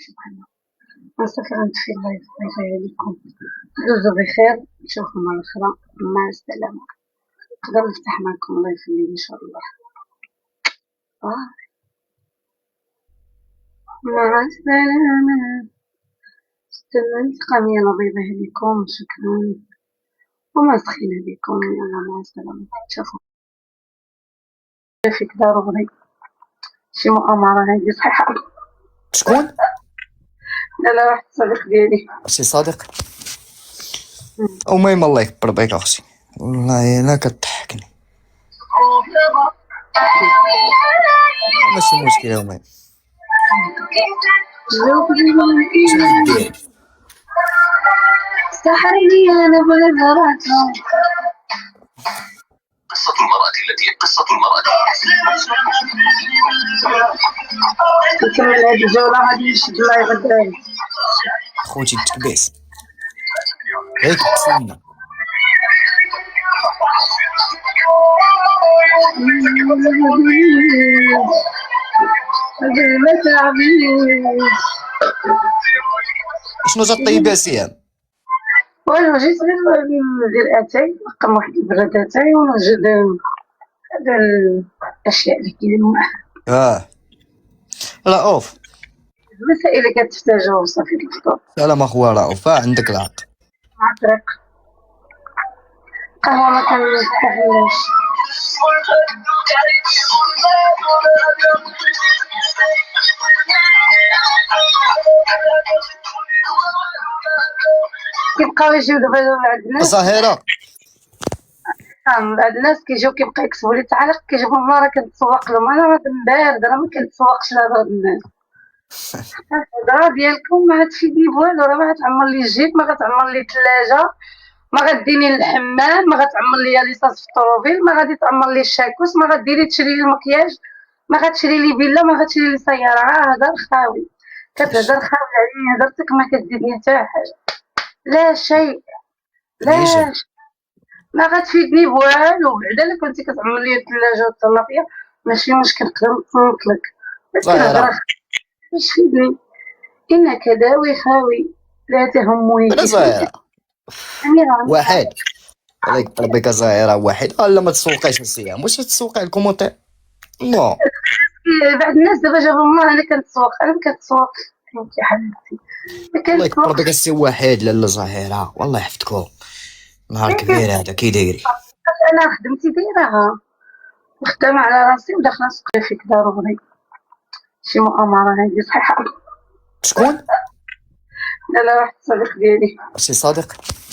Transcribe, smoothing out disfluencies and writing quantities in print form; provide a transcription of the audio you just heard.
سبحان الله. نصيحتي غنطفي اللايف، الله يسهل عليكم، دوزو بخير، نشوفكم مرة أخرى، مع السلامة. نقدر نفتح معكم لايف الليل إن شاء الله. مع السلامة. استنى نلتقى يا نظيفة بكم، شكرا وما سخينا بكم، يلا مع السلامة. نشوفكم فيك ضروري شي مؤامرة هادي صحيحة. شكون؟ لا واحد الصديق ديالي. شي صديق؟ المهم الله يكبر بيك اختي، والله الا كضحكني. ماشي مشكلة. المهم شنو دير؟ سحرني أنا بنظراتهم. قصة المرأة نكمل هاد الجولة غادي نشد لايف الدراري. خوتي التكبيس هيك تسنى. شنو تطيب يا سيام؟ والو جيت غير ندير اتاي، رقم واحد البراد اتاي ونوجد هاد الاشياء اللي كاينين معاه، رؤوف المسائل اللي كتحتاجو صافي الفطور. سلام اخويا رؤوف، عندك العق. مع الطريق قهوة ما كنستحملهاش. كيبقاو يجيو دابا بعض الناس، ظاهرة بعض الناس كيجيو كيبقى يكتبوا لي تعليق، كيجيبوا الله راه كنتسوق لهم، انا راه بارد، راه ما كنتسوقش لهاد الناس. الهضره ديالكم ما غتفيدني بوالو، راه ما غتعمر لي الجيب، ما غتعمر لي الثلاجه، ما غديني للحمام، ما غتعمر لي ليساس في الطوموبيل، ما غادي تعمر لي الشاكوس، ما غديري تشري لي المكياج، ما غتشري لي فيلا، ما غتشري لي سياره. هضر خاوي، كتهضر خاوي عليا، هضرتك ما كديرني حتى حاجه، لا شيء، لا ريجل شيء. ما غتفيدني بوالو. بعدا الا كنتي كتعمر لي الثلاجه والطناطيه ماشي مشكل، نقدر نصنت لك، ولكن هضره ظاهرة باش تفيدني. انك داوي خاوي لا تهمني ولا اسمك. ظاهرة اميره واحد. الله يكبر بك ظاهرة واحد. لا ما تسوقيش السيام، واش تسوقي الكومونتير؟ نو بعض الناس دابا جابوا الله، انا كنتسوق، انا ما كنتسوقش يا حبيبتي، ما الله يكبر كنتسوقش. بك السي واحد. لاله ظاهرة والله يحفظكم، نهار كبير هذا كي دايري. انا خدمتي دايرها، خدامه على راسي وداخله نسقي فيك ضروري شي مؤامره هادي صحيحه. شكون؟ لا واحد الصديق ديالي. شي صديق؟